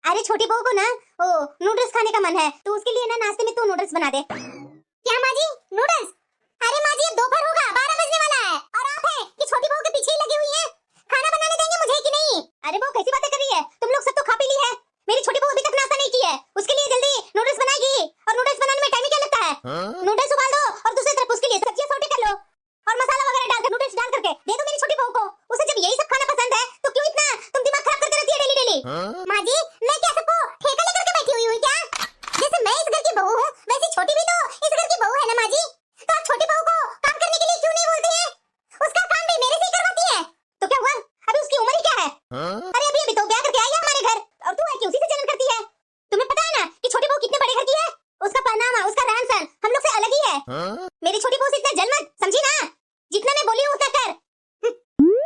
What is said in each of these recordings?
अरे छोटी बहू को ना ओ नूडल्स खाने का मन है, तो उसके लिए ना नाश्ते में तू नूडल्स बना दे। क्या माँ जी नूडल्स? अरे माँ जी अब दोपहर होगा, 12 बजने वाला है और आप हैं कि छोटी बहू के पीछे ही लगी हुई हैं। खाना बनाने देंगे मुझे कि नहीं? अरे बहू कैसी बातें कर रही है, तुम लोग सब तो खा पी ली है, मेरी छोटी बहू अभी तक नाश्ता नहीं की है, उसके लिए जल्दी नूडल्स बनाएगी और नूडल्स बनाने में टाइम ही क्या लगता है। नूडल्स उबाल दो और दूसरी तरफ उसके लिए सब्जियां सौटे कर लो और मसाला वगैरह डालकर नूडल्स डाल करके दे दो मेरी छोटी बहू को। उसे जब यही सब खाना पसंद है तो क्यों इतना तुम दिमाग खराब करते रहती है डेली डेली? माँ जी मैं क्या सबको ठेका लेकर के बैठी हुई हूँ क्या? जैसे मैं इस घर की बहू हूँ वैसे छोटी भी तो इस घर की बहू है ना माँ जी, तो आप छोटी बहू को काम करने के लिए क्यों नहीं बोलती हैं? उसका काम भी मेरे से ही करवाती है। तो क्या हुआ, अभी उसकी उम्र ही क्या है? अरे अभी अभी तो ब्याह करके आई है हमारे घर और तू है कि उसी से जलन करती है। तुम्हें पता है ना कि छोटी बहू कितने बड़े घर की है, उसका पहनावा उसका रहन सहन हम लोग से अलग ही है। मेरी छोटी बहू से इतना जल मत, समझी ना? जितना मैं बोली हूँ उतना कर।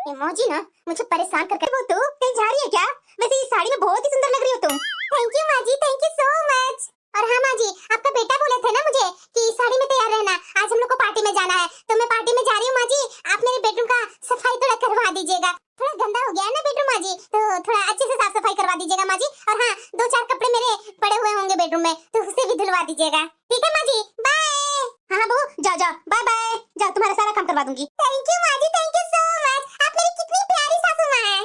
ये मौजी ना मुझे परेशान करके वो तू कहीं जा रही है क्या? वैसे इस साड़ी में बहुत ही सुंदर लग रही हो तुम। थैंक यू माँ जी, थैंक यू सो मच। और हाँ माँ जी आपका बेटा बोले थे ना मुझे कि इस साड़ी में तैयार रहना, आज हम लोग को पार्टी में जाना है, तो मैं पार्टी में जा रही हूँ माँ जी। आप मेरे बेडरूम का सफाई थोड़ा करवा दीजिएगा, थोड़ा गंदा हो गया है ना बेडरूम माँ जी, तो थोड़ा अच्छे से साफ सफाई करवा दीजिएगा माँ जी। और हाँ 2-4 कपड़े मेरे पड़े हुए होंगे बेडरूम में तो उसे भी धुलवा दीजिएगा, ठीक है माँ जी? बाय। हाँ बहू जाओ जाओ, बाय बाय, जाओ तुम्हारा सारा काम करवा दूंगी। थैंक यू माँ जी, थैंक यू सो मच, आप मेरी कितनी प्यारी सासू माँ है।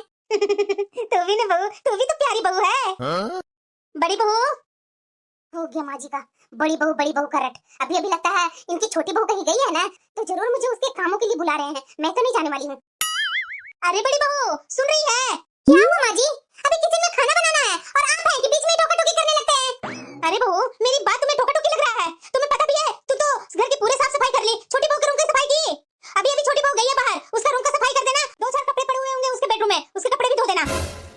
तू भी ना बहू, तू भी तो प्यारी बहू है। बड़ी बहू हो गया माँ जी का, बड़ी बहू का रट। अभी अभी लगता है इनकी छोटी बहू कहीं गई है ना, तो जरूर मुझे उसके कामों के लिए बुला रहे हैं, मैं तो नहीं जाने वाली हूँ। अरे बड़ी बहू सुन रही है? क्या हुआ माँ जी? अभी किचन में खाना बनाना है और आप हैं कि बीच में टोका टोकी करने लगते हैं। अरे बहू मेरी बात तुम्हें टोका टोकी लग रहा है? तुम्हें पता भी है तू तो घर की पूरे साफ सफाई कर ली, छोटी बहू के रूम की सफाई की? अभी अभी छोटी बहू गई है बाहर, उसका रूम का सफाई कर देना, 2-4 कपड़े पड़े हुए होंगे उसके बेडरूम में, उसके कपड़े भी धो देना।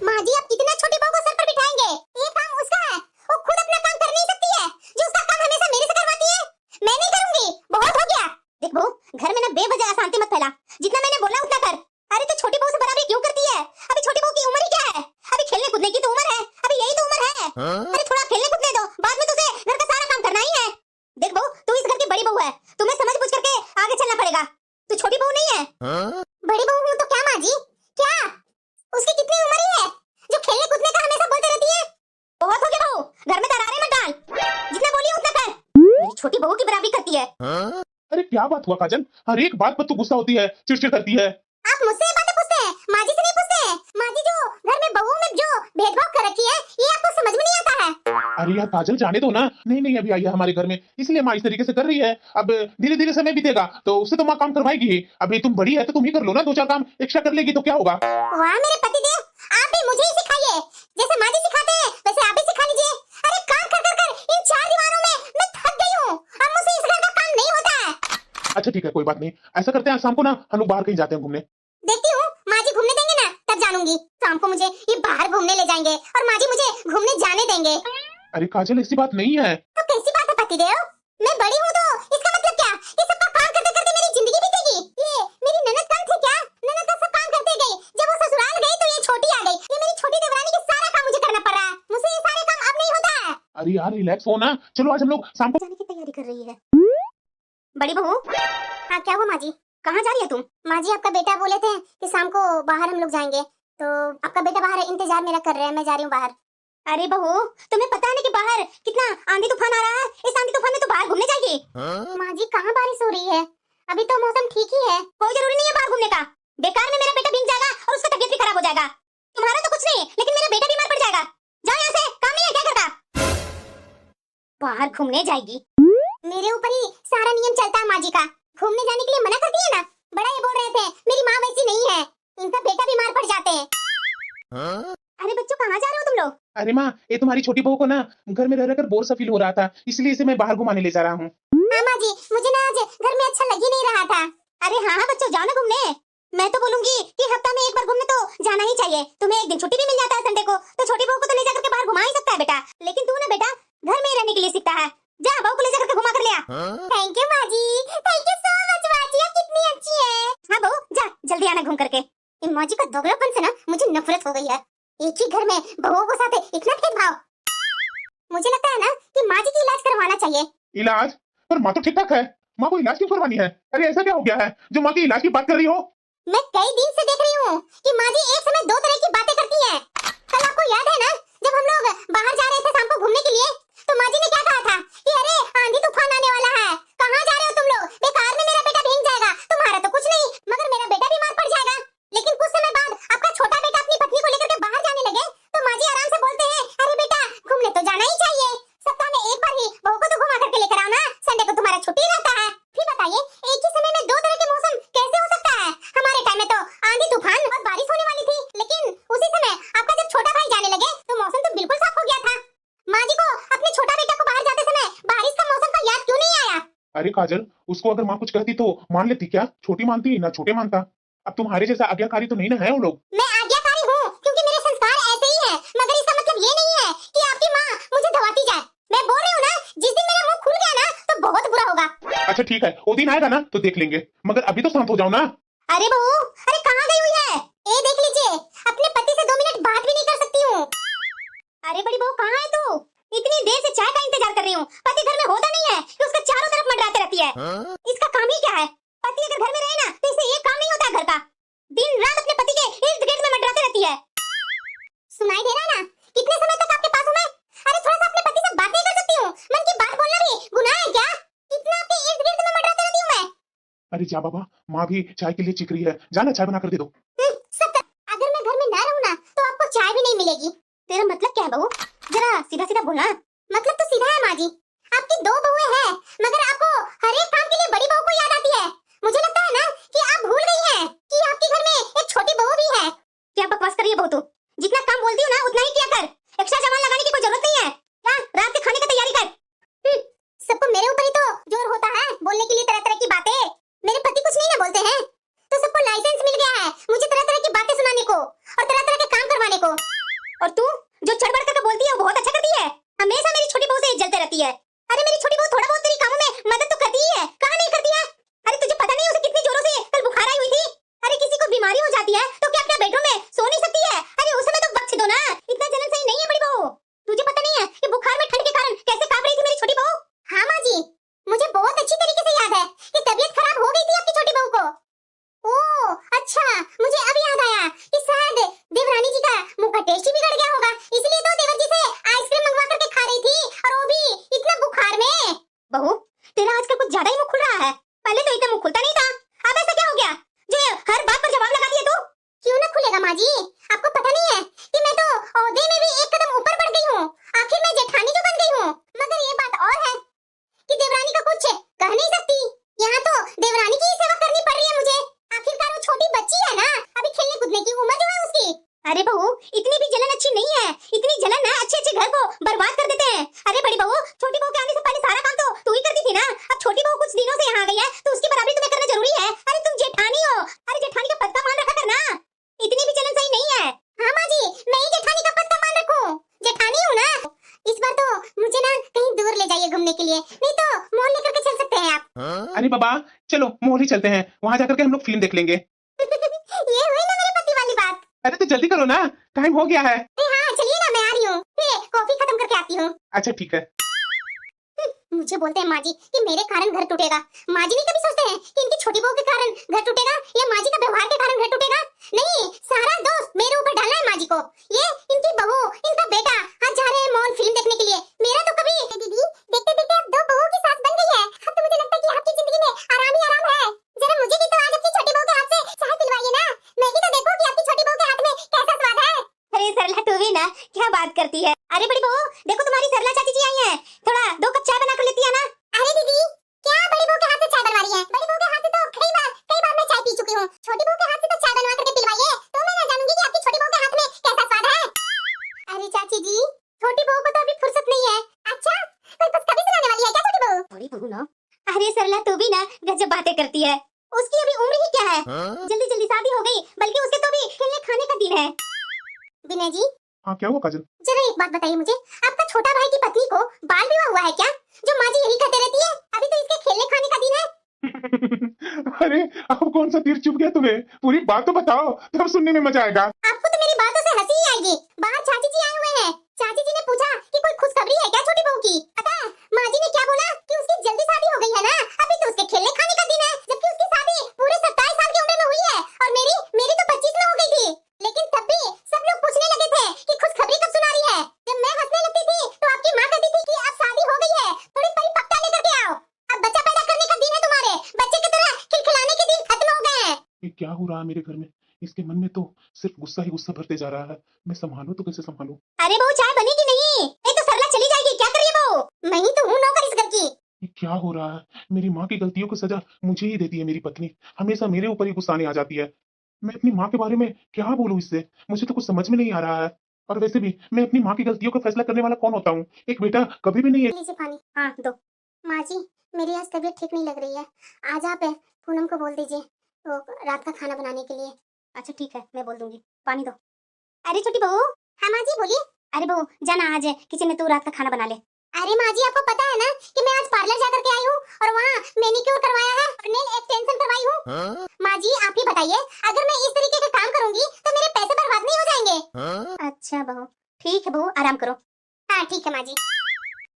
माँ जी आप कितना छोटी बहू को सर पर बिठाएंगे? ये काम उसका है, वो खुद अपना काम कर नहीं सकती है, जो उसका काम हमेशा मेरे से करवाती है। मैं नहीं करूंगी, बहुत हो गया। देख बहू घर में ना बेवजह अशांति मत फैला, जितना मैंने बोला उतना कर। अरे तो छोटी बहू से बराबरी क्यों करती है? अभी छोटी बहू की उम्र ही क्या है? अभी खेलने कूदने की तो उम्र है, अभी यही तो उम्र है। अरे थोड़ा खेलने कूदने दो, बाद में तो उसे घर का सारा काम करना ही है। देख बहू तू इस घर की बड़ी बहू है, तुम्हें समझ बुझ करके आगे चलना पड़ेगा, तू छोटी बहू नहीं है। बड़ी बहू हूँ तो क्या माँ जी, क्या उसकी कितनी उम्र ही है जो खेलने कूदने का हमेशा बोलते रहती है? बहुत हो गया बहू, घर में दरारें मत डाल, जितना बोली उतना कर। मेरी छोटी बहू की बराबरी करती है। अरे क्या बात हुआ काजल, हर एक बात पर तू गुस्सा होती है, चिड़चिड़ करती है। आप मुझसे ये बातें पूछते हैं, माँ जी से नहीं पूछते हैं। माँ जी जो घर में बहू में जो भेदभाव कर रखी है ये आपको समझ में नहीं आता है। अरे यार काजल जाने दो ना, नहीं नहीं अभी आई है हमारे घर में इसलिए माँ इस तरीके से कर रही है, अब धीरे धीरे समय बीतेगा तो उससे तो माँ काम करवाएगी ही। अभी तुम बड़ी है तो तुम ही कर लो ना, 2-4 काम एक्स्ट्रा कर लेगी तो क्या होगा। वाह मेरे पतिदेव, आप भी मुझे ही सिखाइए, जैसे माँ जी सिखाते हैं वैसे आप भी सिखा लीजिए। अरे काम कर कर कर इन 4 दीवारों में मैं थक गई हूँ, अब मुझसे इस घर का काम नहीं होता है। अच्छा ठीक है कोई बात नहीं, ऐसा करते हैं आज शाम को ना हम लोग बाहर कहीं जाते हैं घूमने। देखती हूँ माँ जी घूमने देंगे ना तब जानूंगी, शाम को मुझे ये बाहर घूमने ले जाएंगे और माँ जी मुझे घूमने जाने देंगे। अरे काजल ऐसी बात नहीं है। तो कैसी बात है पतिदेव, मैं बड़ी हूँ तो इसका मतलब क्या, ये सब का काम करते करते मेरी जिंदगी बीतेगी? ये मेरी ननद कम थी क्या? ननद का सब काम करते गई, जब वो ससुराल गई तो ये छोटी आ गई, ये मेरी छोटी देवरानी के सारा काम मुझे करना पड़ रहा है, मुझसे ये सारे काम अब नहीं होता है। अरे यार रिलैक्स हो ना, चलो आज हम लोग शाम को जाने की तैयारी कर रही है। बड़ी बहू हाँ क्या हुआ माँ जी, कहाँ जा रही है तुम? माँ जी आपका बेटा बोले थे कि शाम को बाहर हम लोग जाएंगे, तो आपका बेटा बाहर इंतजार मेरा कर रहे हैं, मैं जा रही हूँ बाहर। अरे बहू तुम्हें पता है कि बाहर कितना आंधी तूफान आ रहा है, इस आंधी तूफान में तो बाहर घूमने जाएगी? माँ जी कहाँ बारिश हो रही है, अभी तो मौसम ठीक ही है, कोई जरूरी नहीं है बाहर घूमने का, बेकार में मेरा बेटा भीग जाएगा और उसका तबीयत भी खराब हो जाएगा। तुम्हारा तो कुछ नहीं लेकिन मेरा बेटा बीमार पड़ जाएगा, जाओ यहाँ से, काम नहीं है क्या करता? बाहर घूमने जाएगी, मेरे ऊपर ही सारा नियम चलता है माँ जी का, घूमने जाने के लिए मना करती है ना। बड़ा ये बोल रहे थे मेरी माँ वैसी नहीं है, इनका बेटा बीमार पड़ जाते हैं। अरे बच्चों कहाँ जा रहे हो तुम लोग? अरे माँ ये तुम्हारी छोटी बहू को ना घर में रह रहकर बोर सा फील हो रहा था, इसलिए इसे मैं बाहर घुमाने ले जा रहा हूँ। हाँ माँ जी मुझे ना आज घर में अच्छा लग ही नहीं रहा था। अरे हाँ हाँ बच्चों जाओ ना घूमने, मैं तो बोलूंगी कि हफ्ता में एक बार घूमने तो जाना ही चाहिए, तुम्हें एक दिन छुट्टी भी मिल जाता है संडे को, तो छोटी बहू को तो ले जाकर के बाहर घुमा ही सकता है बेटा, लेकिन तू ना बेटा घर में ही रहने के लिए सीखता है, जा बहू को ले जाकर के घुमा कर लिया। थैंक यू माँ जी, थैंक यू सो मच माँ जी, आप कितनी अच्छी है। हाँ बहू जा जल्दी आना घूम करके। इन माँ जी का दोगलापन से ना मुझे नफरत हो गई है, एक ही घर में बहुओं के साथ इतना भेदभाव। मुझे लगता है ना कि माँ जी की इलाज करवाना चाहिए। इलाज? पर माँ तो ठीक ठाक है, माँ को इलाज क्यों करवानी है? अरे ऐसा क्या हो गया है जो माँ की इलाज की बात कर रही हो? मैं कई दिन से देख रही हूँ कि माँ जी एक समय 2 तरह की बातें करती हैं। कल आपको याद है ना जब हम लोग अरे काजल, उसको अगर माँ कुछ कहती तो मान लेती क्या? छोटी मानती ना छोटे मानता। अब तुम्हारे जैसा आज्ञाकारी तो नहीं ना है वो लोग। मैं आज्ञाकारी हूँ क्योंकि मेरे संस्कार ऐसे ही हैं, मगर इसका मतलब ये नहीं है कि आपकी माँ मुझे धवाती जाए। मैं बोल रही हूँ ना, जिस दिन मेरा मुंह खुल गया ना तो बहुत बुरा होगा। अच्छा ठीक है, वो दिन आएगा ना तो देख लेंगे, मगर अभी तो शांत हो जाओ ना। अरे बहू, अरे कहाँ गई हुई है? ये देख लीजिए, अपने पति से 2 मिनट बात भी नहीं कर सकती हूँ। अरे बड़ी बहू, कहाँ है तू? इतनी देर से चाय का इंतजार कर रही हूँ। पति घर में होता नहीं है कि उसका चारों तरफ मंडराती रहती है। इसका काम ही क्या है? पति अगर घर में रहे ना तो इसे ये काम नहीं होता है घर का। दिन रात अपने पति के इर्द गिर्द में मंडराती रहती है। सुनाई दे रहा है ना? कितने समय तक आपके पास हूँ मैं? अरे थोड़ा सा अपने पति से बात नहीं कर सकती हूँ? मन की बात बोलना भी गुनाह है क्या? इतना आपके इर्द गिर्द में मंडराती रहती हूँ मैं। अरे जा बाबा, माँ भी चाय के लिए चिक रही है, जाना चाय बना कर दे दो। अगर मैं घर में ना रहूँ ना तो आपको चाय भी नहीं मिलेगी। तेरा मतलब क्या है बहू? जरा सीधा सीधा बोलना। मतलब तो सीधा है माँ जी, आपकी 2 बहुएं हैं, मगर आपको हर एक काम के लिए बड़ी बहू को याद आती है। मुझे लगता है ना कि आप भूल गई हैं कि आपके घर में एक छोटी बहू भी है। क्या बकवास कर रही है बहू तू? जितना काम बोलती हूँ ना उतना ही किया कर। एक्स्ट्रा सामान लगाने की कोई जरूरत नहीं है। जा रात के खाने की तैयारी कर। सबको मेरे ऊपर ही तो जोर होता है बोलने के लिए तरह तरह की बातें। मेरे पति कुछ नहीं ना बोलते हैं तो सबको लाइसेंस मिल गया है मुझे तरह तरह की बातें सुनाने को और तरह तरह के काम करवाने को। और तू जो चढ़ बढ़ कर बोलती है वो बहुत अच्छा करती है। हमेशा मेरी छोटी बहू से जलते रहती है। अरे मेरी छोटी बहू थोड़ा बहुत तेरी कामों में मदद तो करती ही है, कहाँ नहीं करती है? अरे तुझे पता नहीं उसे कितनी जोरों से कल बुखार आई हुई थी? अरे किसी को बीमारी हो जाती है तो क्या अपने बेडरूम में सो नहीं सकती है? अरे उस समय तो बख्श दो ना, इतना जलन सही नहीं है बड़ी बहू। तुझे पता नहीं है कि बुखार में ठंड के कारण कैसे कांप रही थी मेरी छोटी बहू? हाँ माँ जी, मुझे बहुत अच्छी तरीके से याद है कि तबीयत खराब हो गई थी आपकी छोटी बहू को। ओह अच्छा, मुझे अब याद आया कि शायद देवरानी जी का मुंह का टेस्ट ही बिगड़ गया होगा, इसलिए तो देवर जी से आइसक्रीम मंगवा करके खा रही थी और वो भी इतना बुखार में। बहू, तेरा आजकल कुछ ज्यादा ही मुंह खुल रहा है। पहले तो इतना मुंह खुलता नहीं था, अब ऐसा क्या हो गया जो हर बात पर जवाब लगाती है तू? क्यों ना खुलेगा माँ जी? आपको पता नहीं है कि मैं तो ओहदे में भी एक कदम ऊपर बढ़ गई हूँ, आखिर मैं जेठानी जो बन गई हूँ। मगर ये बात और है कि देवरानी का कुछ कह नहीं सकती, यहाँ तो देवरानी की ही सेवा करनी पड़ रही है मुझे। आखिरकार वो छोटी बच्ची है ना, अभी खेलने कूदने की उम्र जो है उसकी। अरे बहू, इतनी भी जलन अच्छी नहीं है। इतनी जलन ना अच्छे अच्छे घर को बर्बाद कर देते हैं। अरे बड़ी बहू, छोटी बहू के आने से पहले सारा काम तो तू ही करती थी ना। अब छोटी बहू कुछ दिनों से यहाँ आ गई है तो उसकी बराबरी तुम्हें करना जरूरी है। अरे तुम जेठानी हो, अरे जेठानी का पद का मान रखा करना। इतनी भी जलन सही नहीं है। हाँ माँ जी, मैं ही जेठानी का पद का मान रखूं। जेठानी हूँ ना। इस बार तो मुझे ना कहीं दूर ले जाइए घूमने के लिए, नहीं तो मॉल लेकर के चल सकते हैं आप। अरे बाबा चलो मॉल ही चलते हैं, वहाँ जाकर के हम लोग फिल्म देख लेंगे। ये हुई ना मेरे पति वाली बात। अरे तो जल्दी करो ना, टाइम हो गया है। हाँ चलिए ना, मैं आ रही हूँ, फिर कॉफी खत्म करके आती हूँ। अच्छा ठीक है। मुझे बोलते हैं माँ जी कि मेरे कारण घर टूटेगा। माँ जी नहीं कभी सोचते हैं कि इनकी छोटी बहू के कारण घर टूटेगा या माँ जी का व्यवहार के कारण घर टूटेगा। नहीं, सारा दोष मेरे ऊपर डालना है माँ जी को। ये इनकी बहू, इनका बेटा आज जा रहे हैं मॉल फिल्म देखने के लिए। मेरा तो कभी दीदी देखते देखते अब 2 बहुओं की सास बन गई है। अब तो मुझे लगता है कि आपकी जिंदगी में आराम ही आराम है। जरा मुझे भी तो आज अपनी छोटी बहू के हाथ से चाय पिलवाइए ना, मैं भी तो देखूं कि आपकी छोटी बहू के हाथ में कैसा स्वाद है। अरे सरला, तू भी ना क्या बात करती है। अरे बड़ी बहू, देखो तुम्हारी सरला चाची जी आई हैं, थोड़ा 2 कप चाय बना कर लेती है ना। अरे दीदी, क्या बड़ी बहू के हाथ से चाय बनवा रही है? बड़ी बहू के हाथ से तो कई बार मैं चाय पी चुकी हूँ। छोटी बहू के हाथ से तो चाय बनवा करके पिलवाइए, तो मैं ना जानूंगी कि आपकी छोटी बहू के हाथ में कैसा स्वाद है। अरे चाची जी, छोटी बहू को तो अभी फुर्सत नहीं है। अच्छा, कोई खुशखबरी सुनाने वाली है क्या छोटी बहू? बड़ी बहू ना, अरे सरला तू भी ना गजब बातें करती है। उसकी अभी उम्र ही क्या है, जल्दी जल्दी शादी हो गई, बल्कि उसके तो अभी खेलने खाने का दिन है। विनय जी, हाँ क्या हुआ काजल? जरा एक बात बताइए मुझे, आपका छोटा भाई की पत्नी को बाल विवाह हुआ है क्या? जो माँ जी यही कहते रहती है, अभी तो इसके खेलने खाने का दिन है। अरे अब कौन सा तीर चुभ गया तुम्हें? पूरी बात तो बताओ, तब सुनने में मजा आएगा। आपको तो मेरी बातों से हंसी ही आएगी। बाहर चाची जी आए हुए हैं। चाची जी ने पूछा कि कोई खुशखबरी है क्या छोटी बहू की? पता है माँ जी ने क्या बोला कि उसकी जल्दी शादी हो गई है ना, अभी तो उसके खेलने खाने का दिन है, जबकि उसकी शादी पूरे 27 साल की उम्र में हुई है और मेरी तो 25 में हो गई थी। लेकिन तब भी सब लोग पूछने लगे थे कि खुशखबरी कब सुना रही है। जब मैं हंसने लगती थी तो आपकी माँ कहती थी कि अब शादी हो गई है, थोड़ी परिपक्वता लेकर के आओ, अब बच्चा पैदा करने का दिन है तुम्हारे, बच्चे की तरह खिलखिलाने के दिन खत्म हो गए हैं। ये क्या हो रहा है मेरे घर में? इसके मन में तो सिर्फ गुस्सा ही गुस्सा भरते जा रहा है। मैं संभालूं तो कैसे संभालूं? अरे बहू, चाय बनी कि नहीं? नहीं तो सरला चली जाएगी। क्या कर रही है बहू? मैं ही तो हूँ नौकर इस घर की। ये क्या हो रहा है? मेरी माँ की गलतियों की सजा मुझे ही देती है मेरी पत्नी, हमेशा मेरे ऊपर ही गुस्सा आने आ जाती है। मैं अपनी माँ के बारे में क्या बोलूं इससे? मुझे तो कुछ समझ में नहीं आ रहा है। और वैसे भी मैं अपनी माँ की गलतियों का फैसला करने वाला कौन होता हूँ? एक बेटा कभी भी नहीं है। लीजिए पानी। हाँ दो। माँ जी, मेरी आज तबीयत ठीक नहीं लग रही है। आज आप पूनम को बोल दीजिए वो रात का खाना बनाने के लिए। अच्छा ठीक है, मैं बोल दूंगी। पानी दो। अरे छोटी बहू। हाँ माँ जी बोलिए। अरे बहू जाना आज किचन में तू रात का खाना बना ले। अरे माँ जी आपको पता है ना कि मैं आज पार्लर जा करके आई हूँ और वहाँ मैनिक्योर करवाया है और नेल एक्सटेंशन करवाई हूँ। माँ जी आप ही बताइए, अगर मैं इस तरीके का काम करूंगी तो मेरे पैसे बर्बाद नहीं हो जाएंगे? अच्छा बहू, ठीक है बहू, आराम करो। हाँ ठीक है माँ जी।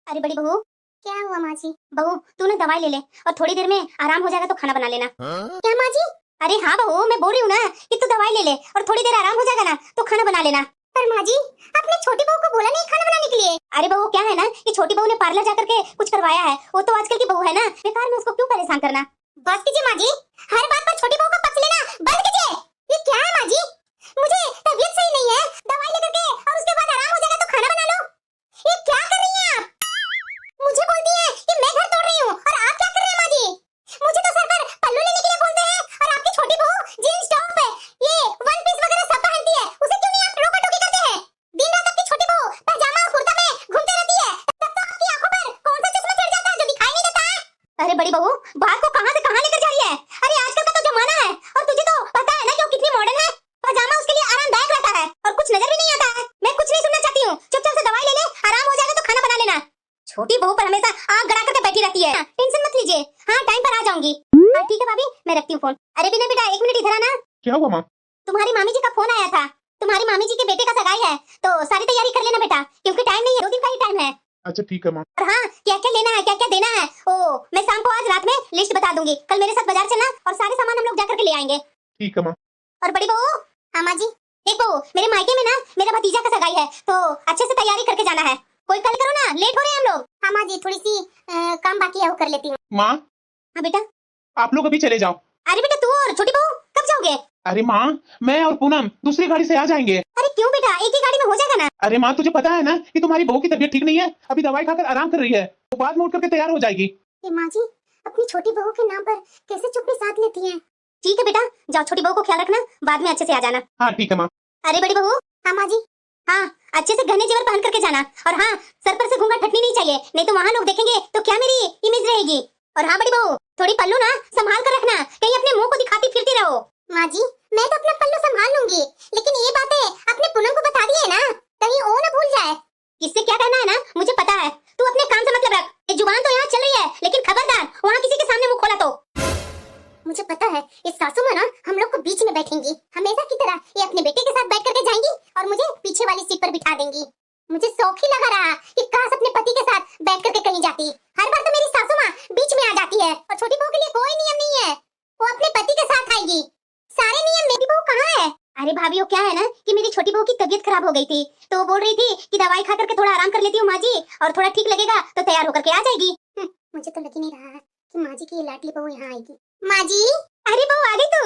अरे बड़ी बहू। क्या हुआ माँ जी? बहू तू ना दवाई ले ले और थोड़ी देर में आराम हो जाएगा तो खाना बना लेना। क्या माँ जी? अरे हाँ बहू, मैं बोल रही हूँ ना कि तू दवाई ले ले और थोड़ी देर आराम हो जाएगा ना तो खाना बना लेना। पर माँ जी आपने छोटी बहू को बोला नहीं खाना बनाने के लिए? अरे बहू क्या है ना कि छोटी बहू ने पार्लर जा करके कुछ करवाया है, वो तो आजकल की बहू है ना, बेकार में उसको क्यों परेशान करना। बस कीजिए माँ जी, हर बात पर छोटी बहू का पक्ष लेना बंद कीजिए। ये क्या है माँ जी? मुझे तबीयत सही नहीं है, दवाई लेकर के और उसके बाद आराम हो जाएगा तो खाना बना लो। ये क्या कर रही हैं आप? मुझे बोलती है कि मैं घर तोड़ रही हूँ और आप क्या कर रहे हैं माँ जी? मुझे तो सर पर पल्लू लेने के लिए बोलते हैं और आपकी छोटी बहू जींस टॉप पे ये वन पीस वगैरह सब पहनती है, उसे क्यों नहीं आप रोका टोकी करते हैं? दिन रात आपकी छोटी बहू पैजामा और कुर्ता में घूमती रहती है, तब तो आपकी आंखों पर कौन सा चश्मा चढ़ जाता है जो दिखाई नहीं देता है? अरे बड़ी बहू बात को कहां से कहां लेकर जा रही है? अरे आजकल का तो जमाना है और तुझे तो पता है ना कि वो कितनी मॉडर्न है। पजामा उसके लिए आरामदायक रहता है और कुछ नजर भी नहीं आता है। मैं कुछ नहीं सुनना चाहती हूँ, चुपचाप से दवाई ले ले, आराम हो जाएगा तो खाना बना लेना। छोटी बहू पर हमेशा आंख गड़ा करके बैठी रहती है। टेंशन मत लीजिए, हाँ टाइम पर आ जाऊंगी। हाँ ठीक है भाभी, मैं रखती हूँ फोन। अरे बिना बेटा एक मिनट इधर आना। क्या हुआ माँ? तुम्हारी मामी जी का फोन आया था, तुम्हारी मामी जी के बेटे का सगाई है तो सारी तैयारी कर लेना बेटा, क्योंकि टाइम नहीं है, 2 दिन का ही टाइम है। अच्छा ठीक है माँ। और हाँ क्या क्या लेना है क्या क्या देना है ओ मैं शाम को आज रात में लिस्ट बता दूंगी। कल मेरे साथ बाजार चलना और सारे सामान हम लोग जाकर के ले आएंगे। ठीक है माँ। और बड़ी बहू। हाँ माँ जी। एक बहू, मेरे मायके में ना मेरा भतीजा का सगाई है तो अच्छे से तैयारी करके जाना है। कोई कल करो ना, लेट हो रहे हैं हम लोग। हाँ माँ जी थोड़ी सी काम बाकी है वो कर लेती हूँ। माँ हाँ बेटा। आप लोग अभी चले जाओ। अरे बेटा तू और छोटी बहू कब जाओगे? अरे माँ मैं और पूनम दूसरी गाड़ी से आ जाएंगे। अरे क्यों बेटा, एक ही गाड़ी में हो जाएगा ना। अरे माँ तुझे पता है ना कि तुम्हारी बहू की तबीयत ठीक नहीं है, अभी दवाई खाकर आराम कर रही है, वो बाद में उठ करके तैयार हो जाएगी। माँ जी अपनी छोटी बहू के नाम पर कैसे चुप्पी साध लेती हैं? ठीक है बेटा जाओ, छोटी बहू को ख्याल रखना, बाद में अच्छे से आ जाना। हाँ ठीक है माँ। अरे बड़ी बहू। हाँ माँ जी। हाँ अच्छे से गहने जेवर पहन करके जाना और हाँ सर पर से घूंघट हटनी नहीं चाहिए, नहीं तो वहाँ लोग देखेंगे तो क्या मेरी इमेज रहेगी। और हाँ बड़ी बहू थोड़ी पल्लू ना संभाल कर रखना, कहीं अपने मुंह को दिखाती फिरती रहो। माँ जी मैं तो अपना पल्लू संभाल लूंगी, लेकिन ये बातें अपने पूनम को बता दी है ना, कहीं वो ना भूल जाए। किससे क्या कहना है ना मुझे पता है, तू अपने काम से मतलब रख। ये जुबान तो यहाँ चल रही है लेकिन खबरदार वहाँ किसी के सामने मुंह खोला तो। मुझे पता है इस सासू माँ ना हम लोग को बीच में बैठेंगी, हमेशा की तरह ये अपने बेटे के साथ बैठ करके जाएंगी और मुझे पीछे वाली सीट पर बिठा देंगी। मुझे शौक ही लगा रहा कि काश अपने पति के साथ बैठ करके कहीं जाती। हर बार तो मेरी सासू माँ बीच में आ जाती है और छोटी बहू के लिए कोई नियम नहीं है, वो अपने पति के साथ आएगी। सारे नियम मेरी बहू कहाँ है? अरे भाभी वो क्या है ना कि मेरी छोटी बहू की तबीयत खराब हो गई थी तो वो बोल रही थी कि दवाई खा करके थोड़ा आराम कर लेती हूँ माँ जी, और थोड़ा ठीक लगेगा तो तैयार होकर के आ जाएगी। मुझे तो लग ही नहीं रहा है कि माँ जी की ये लाडली बहू यहाँ आएगी। माँ जी। अरे बहू आ गई तू।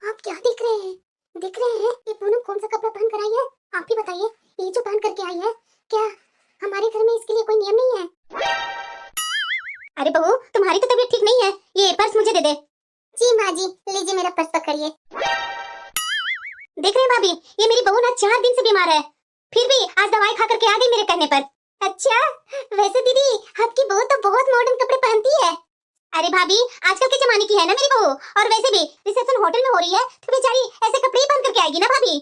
आप क्या देख रहे हैं? देख रहे हैं ये पूनम कौन सा कपड़ा पहन कर आई है? आप ही बताइए, ये जो पहन करके आई है क्या हमारे घर में इसके लिए कोई नियम नहीं है? अरे बहू तुम्हारी तो तबीयत ठीक नहीं है, ये पर्स मुझे दे दे। जी माँ जी लीजिए मेरा पर्स पकड़िए। देख रहे हैं भाभी ये मेरी बहू ना 4 दिन से बीमार है, फिर भी आज दवाई खा करके आ गई मेरे कहने पर। अच्छा वैसे दीदी आपकी बहू तो बहुत मॉडर्न कपड़े पहनती है। अरे भाभी आजकल के जमाने की है ना मेरी बहू, और वैसे भी रिसेप्शन होटल में हो रही है तो बेचारी ऐसे कपड़े ही पहन करके आएगी ना भाभी।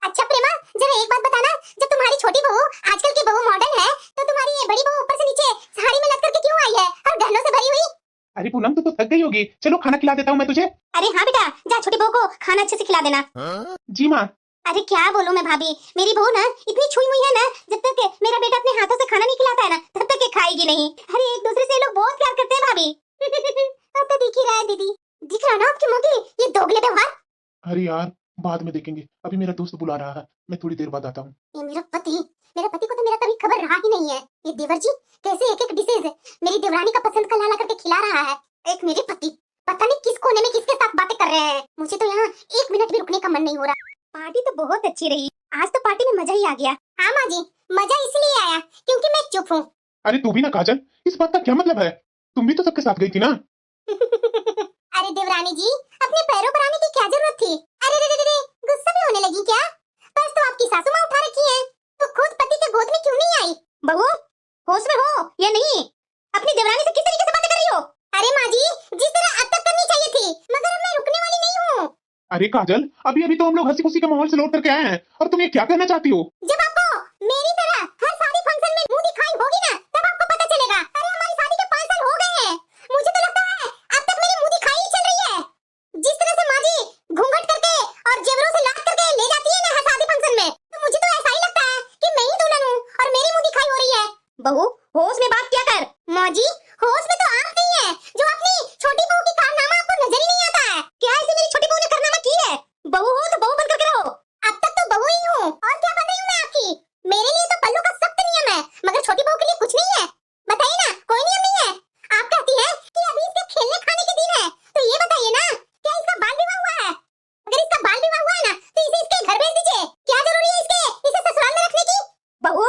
अच्छा प्रेमा जरा एक बात बताना, जब तुम्हारी छोटी बहू आजकल की बहू मॉडर्न है तो तुम्हारी ये बड़ी बहू ऊपर से नीचे साड़ी में लटक करके क्यों आई है और गहनों से भरी हुई? अरे पूनम तू तो थक गई होगी, चलो खाना खिला देता हूँ मैं तुझे। अरे हाँ बेटा जा छोटी बहू को खाना अच्छे से खिला देना। जी माँ। अरे क्या बोलूं मैं भाभी, मेरी बहू ना इतनी छुई मुई है ना, जब तक मेरा बेटा अपने हाथों से खाना नहीं खिलाता है ना तब तक ये खाएगी नहीं। अरे एक दूसरे से लोग बहुत प्यार करते हैं भाभी। अब तो दिख ही रहा है दीदी, दिख रहा है ना आपकी माँ की ये दोगले व्यवहार। अरे यार बाद में देखेंगे, अभी मेरा दोस्त बुला रहा है, मैं थोड़ी देर बाद आता हूँ। ये मेरा पति को तो मेरा कभी खबर रहा ही नहीं है। ये देवर जी कैसे एक एक डिशेज मेरी देवरानी का पसंद का ला करके खिला रहा है। एक मेरे पति पता नहीं किस कोने में किसके साथ बातें कर रहे हैं, मुझे तो यहाँ 1 मिनट भी रुकने का मन नहीं हो रहा। पार्टी तो बहुत अच्छी रही, आज तो पार्टी में मजा ही आ गया। हाँ माँ जी मजा इसलिए आया क्योंकि मैं चुप हूँ। अरे तू भी ना काजल, इस बात का क्या मतलब है? तुम भी तो सबके साथ गई थी ना। अरे देवरानी जी अपने पैरों पर आने की क्या जरूरत थी? अरे रे रे रे गुस्सा भी होने लगी क्या? बस तो आपकी सासू माँ उठा रखी है तो खुद पति के गोद में क्यों नहीं आई? बहू होश में हो या नहीं? अपनी देवरानी से किस तरीके से बातें कर रही हो? अरे माँ जी, जिस तरह अब तक करनी चाहिए थी, मगर अब मैं रुकने वाली नहीं हूँ। अरे काजल, अभी अभी तो हम लोग हंसी खुशी के माहौल से लौट करके आए हैं और तुम ये क्या कहना चाहती हो? जब आपको मेरी तरह हर शादी फंक्शन में मुंह दिखाई होगी ना, तब आपको पता चलेगा। अरे हमारी शादी के 5 साल हो गए हैं, मुझे तो लगता है अब तक मेरी मुंह दिखाई ही चल रही है। जिस तरह से माँ जी घूंघट करके और जेवरों से लाद करके ले जाती है ना हर शादी फंक्शन में, तो मुझे तो ऐसा ही लगता है कि मैं ही दुल्हन हूँ और मेरी मुंह दिखाई हो रही है। बहू, होश में बात क्या कर। माँ जी, होश में तो आप नहीं है, जो अपनी छोटी बहू की कारनामा आपको नजर ही नहीं आता है। क्या ऐसे मेरी छोटी बहू ने कारनामा की है? बहू हो तो बहू बन करके रहो। अब तक तो बहू ही हूँ, और क्या बन रही हूँ मैं आपकी? मेरे लिए तो पल्लू का सख्त नियम है, मगर छोटी बहू के लिए कुछ नहीं है। बताइए ना, कोई नियम नहीं है। आप कहती हैं कि अभी इसके खेलने खाने के दिन है, तो ये बताइए ना, क्या इसका बाल विवाह हुआ है? अगर इसका बाल विवाह हुआ है ना, तो इसे इसके घर भेज दीजिए। क्या जरूरी है इसे ससुराल में रखने की? बहू,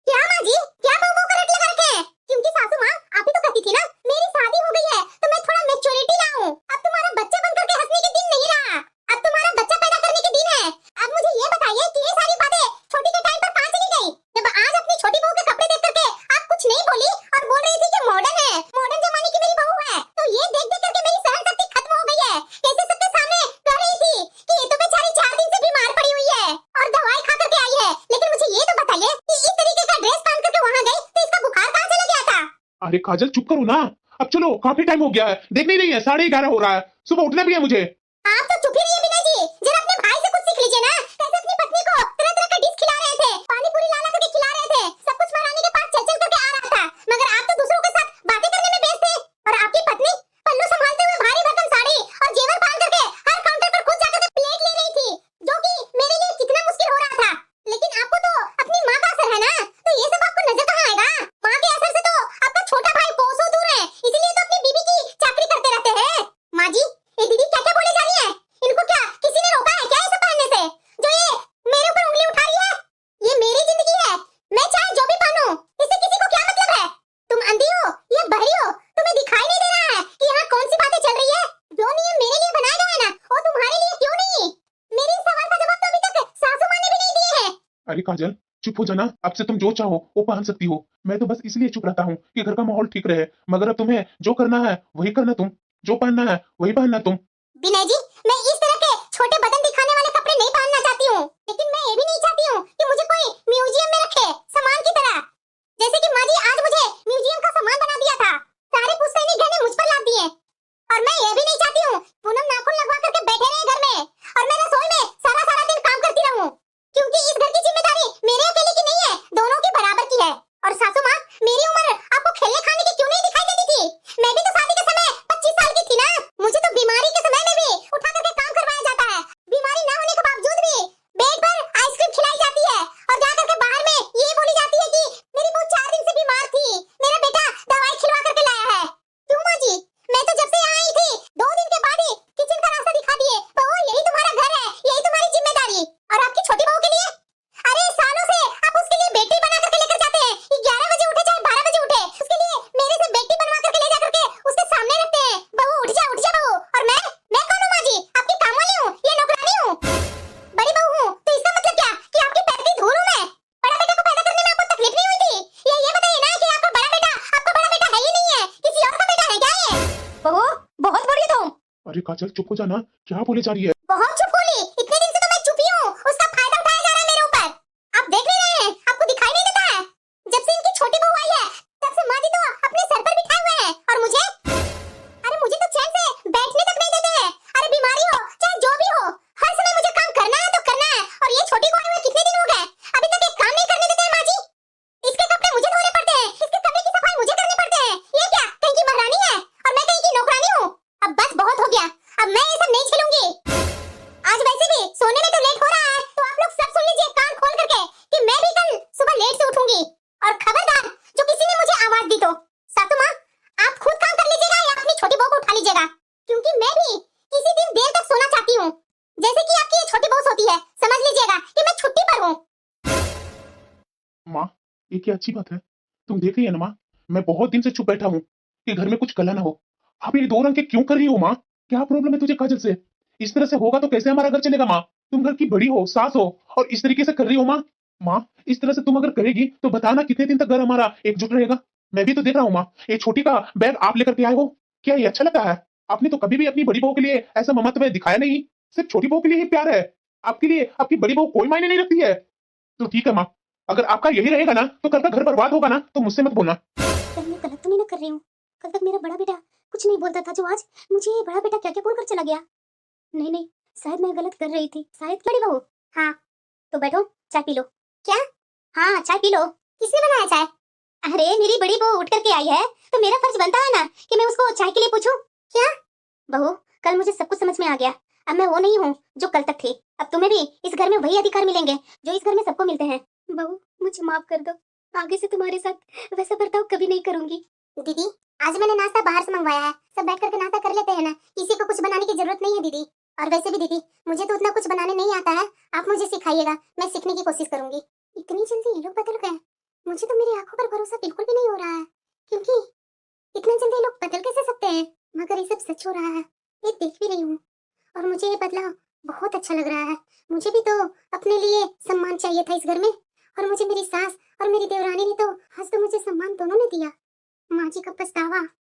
क्या माँ जी, क्या बहू बहू का रट लगा रखे हैं? क्योंकि सासू माँ आप ही तो कहती थी ना, मेरी शादी हो गई है तो मैं थोड़ा मैच्योरिटी लाऊं। अब तुम्हारा बच्चा बन करके हंसने के दिन नहीं रहा, अब तुम्हारा बच्चा पैदा करने के दिन है। अब मुझे ये बताइए कि ये सारी बातें छोटी के टाइम पर कहाँ चली गई, जब आज अपनी छोटी बहू के कपड़े देख करके आप कुछ नहीं बोली और बोल रही थी कि मॉडर्न है, मॉडर्न जमाने की मेरी बहू है। तो ये देख देख करके मेरी सहन शक्ति खत्म हो गई है। कैसे सबके सामने कह रही थी कि ये तो बेचारी 4 दिन से बीमार पड़ी हुई है और दवाई खा करके आई है। लेकिन मुझे ये तो बताइए कि इस तरीके का ड्रेस पहन करके वहाँ गई तो इसका बुखार कहाँ चला गया था? अरे काजल चुप करो ना, अब चलो, काफी टाइम हो गया है, देख नहीं रही है 11:30 हो रहा है, सुबह उठना भी है मुझे। आप तो चुप ही रहिए बिना जी, जरा अपने भाई से कुछ सीख लीजिए ना। कैसे अपनी पत्नी को तरह तरह का डिश खिला रहे थे, पानी पूरी ला ला करके खिला रहे थे, सब कुछ महारानी के पास चल चल करके आ रहा था, मगर आप तो दूसरों के साथ बातें करने में व्यस्त थे। और आपकी पत्नी पल्लू संभालते हुए भारी भरकम साड़ी और जेवर पहन करके हर काउंटर पर खुद जाकर के प्लेट ले रही थी, जो कि मेरे लिए कितना मुश्किल हो रहा था। लेकिन आपको तो अपनी माँ का असर है ना, तो ये सब आपको नजर कहाँ आएगा? माँ के असर से तो आपका छोटा भाई कोसों दूर है, इसीलिए तो अपनी बीवी की चाकरी करते रहते हैं। माँ जी, ये दीदी क्या क्या बोले जा रही है? इनको क्या किसी ने रोका है क्या ये सब पहनने से, जो ये मेरे ऊपर उंगली उठा रही है? ये मेरी जिंदगी है, मैं चाहे जो भी पहनूं, इससे किसी को क्या मतलब है? तुम अंधी हो या बहरी हो, तुम्हें दिखाई नहीं दे रहा है कि यहाँ कौन सी बातें चल रही है? जो नियम मेरे लिए बनाए गए हैं ना, वो तुम्हारे लिए क्यों नहीं? मेरे इस सवाल का जवाब तो अभी तक सासू माँ ने भी नहीं दिए हैं। अरे काजल चुप हो जाना, अब से तुम जो चाहो वो पहन सकती हो। मैं तो बस इसलिए चुप रहता हूँ कि घर का माहौल ठीक रहे, मगर अब तुम्हें जो करना है वही करना, तुम जो पहनना है वही पहनना तुम। विनय जी, मैं इस तरह के छोटे बदन दिखाने वाले कपड़े नहीं पहनना चाहती हूँ, लेकिन मैं ये भी नहीं चाहती हूँ कि मुझे कोई म्यूजियम में रखे सामान की तरह। जैसे कि माँ जी आज मुझे म्यूजियम का सामान बना दिया था, सारे पुश्तैनी गहने मुझ पर लाद दिए। और मैं ये भी नहीं चाहती हूँ पूनम नाखून लगवा करके बैठे रहे घर में और मैं रसोई में सारा सारा दिन काम करती रहूँ, क्योंकि इस घर की जिम्मेदारी मेरे अकेले की नहीं है, दोनों की बराबर की है। और सासू माँ, मेरी उम्र आपको खेलने खाने की क्यों नहीं दिखाई देती थी? मैं भी तो शादी के समय 25 साल की थी ना। मुझे तो बीमारी के समय में भी उठा करके काम करवाया जाता है, बीमारी न होने के बावजूद भी बेड पर आइसक्रीम खिलाई जाती है और जा करके बाहर में ये बोली जाती है कि मेरी बहू 4 दिन से बीमार थी, मेरा बेटा दवाई खिलवा करके लाया है। क्यों माँ जी, मैं तो जब से यहाँ आई थी 2 दिन के बाद ही किचन का रास्ता दिखा दिए, बहू यही तुम्हारा घर है, यही तुम्हारी जिम्मेदारी। और आपकी छोटी बहू के लिए, अरे सालों से आप उसके लिए बेटी बना करके लेकर जाते हैं, 11 बजे उठे चाहे 12 बजे उठे, उसके लिए मेरे से बेटी बनवा करके ले जा करके उसके सामने रखते हैं, बहू उठ जा बहू। और मैं कौन हूँ माँ जी? आपकी काम वाली हूँ या नौकरानी हूँ? बड़ी बहू हूँ, तो इसका मतलब क्या कि आपके पैर की धूल हूँ मैं? बड़ा बेटे को पैदा करने में आपको तकलीफ नहीं हुई थी? ये बताइए ना कि आपका बड़ा बेटा है ही नहीं है, किसी और का बेटा है क्या ये? बहू, बहुत बड़ी तुम। अरे काजल चुप हो जाना, क्या बोले जा रही है? बहुत चुप बोली, इतने दिन से तो मैं चुप ही हूँ, उसका फायदा उठाया जा रहा है मेरे ऊपर। आप देख नहीं रहे हैं, आपको दिखाई नहीं देता है? जब से इनकी छोटी बहू आई है तब से माँ जी तो अपने सर पर बिठाए हुए हैं, और मुझे, अरे मुझे तो चैन से बैठने तक नहीं देते हैं। अरे बीमारी हो चाहे जो भी हो, हर समय मुझे काम करना है तो करना है। और ये छोटी को आए हुए कितने दिन हो गए, अभी तक एक काम नहीं करने देते हैं माँ जी। इसके कपड़े मुझे धोने पड़ते हैं, इसके कपड़े की सफाई मुझे करनी पड़ते हैं। ये क्या कहीं की महारानी है और मैं कहीं की नौकरानी हूँ? अब बस बहुत हो गया, अब मैं ये सब नहीं झेलूंगी। आज वैसे भी सोने में तो लेट हो रहा है, तो आप लोग सब सुन लीजिए कान खोल करके कि मैं भी कल सुबह लेट से उठूंगी। और खबरदार जो किसी ने मुझे आवाज दी तो, सासू माँ आप खुद काम कर लीजिएगा या अपनी छोटी बहू को उठा लीजिएगा, क्योंकि मैं भी किसी दिन देर तक सोना चाहती हूँ, जैसे कि आपकी ये छोटी बहू सोती है। समझ लीजिएगा कि मैं छुट्टी पर हूँ। माँ ये क्या अच्छी बात है, तुम देख रही है ना माँ, मैं बहुत दिन से चुप बैठा हूँ कि घर में कुछ कला ना हो। आप ये 2 रंग के क्यों कर रही हो माँ? क्या प्रॉब्लम है तुझे काजल से? इस तरह से होगा तो कैसे हमारा घर चलेगा माँ? तुम घर की बड़ी हो, सास हो, और इस तरीके से कर रही हो माँ। माँ इस तरह से तुम अगर करेगी तो बताना कितने दिन तक घर हमारा एकजुट रहेगा? मैं भी तो देख रहा हूँ माँ, ये छोटी का बैग आप लेकर के आए हो, क्या ये अच्छा लगता है? आपने तो कभी भी अपनी बड़ी बहू के लिए ऐसा ममत्व दिखाया नहीं, सिर्फ छोटी बहू के लिए ही प्यार है। आपके लिए आपकी बड़ी बहू कोई मायने नहीं रखती है। तो ठीक है माँ, अगर आपका यही रहेगा ना तो कल का घर बर्बाद होगा ना, तो मुझसे मत बोलना। कल मैं गलत तो नहीं ना कर रही हूँ? कल तक मेरा बड़ा बेटा कुछ नहीं बोलता था, जो आज मुझे ये बड़ा बेटा क्या क्या बोलकर चला गया। नहीं नहीं, शायद मैं गलत कर रही थी, शायद। बड़ी बहू, हाँ तो बैठो, चाय पी लो। क्या? हाँ चाय पी लो। किसने बनाया चाय? अरे मेरी बड़ी बहू उठ करके आई है, तो मेरा फर्ज बनता है ना कि मैं उसको चाय के लिए पूछूं। क्या? बहू, कल मुझे सब कुछ समझ में आ गया। अब मैं वो नहीं हूँ जो कल तक थी। अब तुम्हें भी इस घर में वही अधिकार मिलेंगे जो इस घर में सबको मिलते हैं। बहू मुझे माफ कर दो, आगे से तुम्हारे साथ वैसा बर्ताव कभी नहीं करूंगी। दीदी, आज मैंने नाश्ता बाहर से मंगवाया है, सब बैठ करके नाश्ता कर लेते हैं ना, किसी को कुछ बनाने की जरूरत नहीं है दीदी। और वैसे भी दीदी, मुझे तो उतना कुछ बनाने नहीं आता है, आप मुझे सिखाइएगा, मैं सीखने की कोशिश करूंगी। इतनी जल्दी ये लोग बदल गए, मुझे तो मेरी आंखों पर भरोसा बिल्कुल भी नहीं हो रहा है, क्योंकि इतने जल्दी लोग बदल कैसे सकते हैं? मगर ये सब सच हो रहा है, ये देख भी रही हूँ, और मुझे ये बदलाव बहुत अच्छा लग रहा है। मुझे भी तो अपने लिए सम्मान चाहिए था इस घर में, और मुझे मेरी सास और मेरी देवरानी ने तो आज तो मुझे सम्मान दोनों ने दिया। माँ जी का पछतावा